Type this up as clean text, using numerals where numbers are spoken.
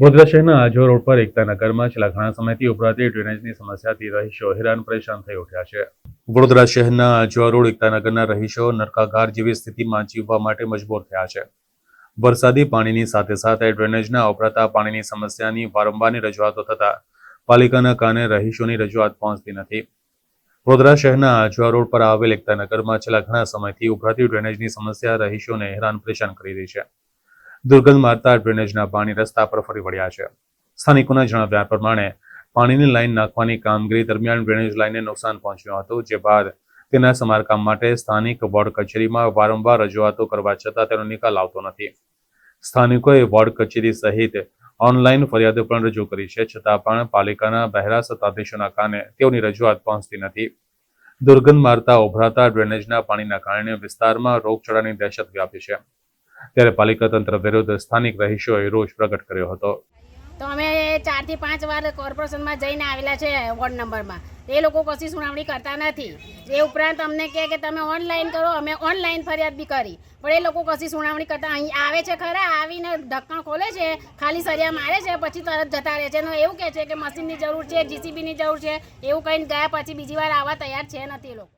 વડોદરા શહેરના આજવા રોડ પર એકતા નગરમાં છેલ્લા ઘણા સમયથી ઉભરાતી ડ્રેનેજની સમસ્યાથી રહીશો હેરાન પરેશાન થઈ ઉઠ્યા છે। વડોદરા શહેરના આજવા રોડ એકતા નગરના રહીશો નરકાગાર જેવી સ્થિતિમાં જીવવા માટે મજબૂર થયા છે। વરસાદી પાણીની સાથે સાથે ડ્રેનેજના ઉભરાતા પાણીની સમસ્યાની વારંવારની રજૂઆતો થતા પાલિકાના કાને રહીશોની રજૂઆત પહોંચતી નથી। વડોદરા શહેરના આજવા રોડ પર આવેલ એકતા નગરમાં છેલ્લા ઘણા સમયથી ઉભરાતી ડ્રેનેજની સમસ્યા રહીશોને હેરાન પરેશાન કરી રહી છે। દુર્ગંધ મારતા ડ્રેનેજના પાણી રસ્તા પર ફરી વળ્યા છે। સ્થાનિકોના જણાવ્યા પ્રમાણે પાણીની લાઈન નાખવાની કામગીરી દરમિયાન ડ્રેનેજ લાઈનને નુકસાન પહોંચ્યું હતું, જે બાદ તેના સમારકામ માટે સ્થાનિક વોર્ડ કચેરીમાં વારંવાર રજૂઆતો કરવા છતાં તેનો નિકાલ આવતો નથી। સ્થાનિકોએ વોર્ડ કચેરી સહિત ઓનલાઈન ફરિયાદો પણ રજૂ કરી છે, છતાં પણ પાલિકાના બહેરા સત્તાધીશોના કાને તેઓની રજૂઆત પહોંચતી નથી। દુર્ગંધ મારતા ઉભરાતા ડ્રેનેજના પાણીના કારણે વિસ્તારમાં રોગચાળાની દહેશત વ્યાપી છે, ત્યારે પાલિકા તંત્ર વિરુદ્ધ સ્થાનિક રહીશોએ રોષ પ્રગટ કર્યો હતો। તો અમે 4 થી 5 વાર કોર્પોરેશનમાં જઈને આવેલા છે વોર્ડ નંબરમાં, એ લોકો કશી સુનાવણી કરતા નથી। એ ઉપરાંત અમને કહે કે તમે ઓનલાઈન કરો, અમે ઓનલાઈન ફરિયાદ બી કરી, પણ એ લોકો કશી સુનાવણી કરતા અહીં આવે છે ખરા, આવીને ઢક્કણ ખોલે છે, ખાલી સરિયા મારે છે, પછી તરત જતા રહે છે ને એવું કહે છે કે મશીનની જરૂર છે, જીસીબીની જરૂર છે, એવું કહીને ગયા પછી બીજી વાર આવવા તૈયાર છે નથી એ લોકો।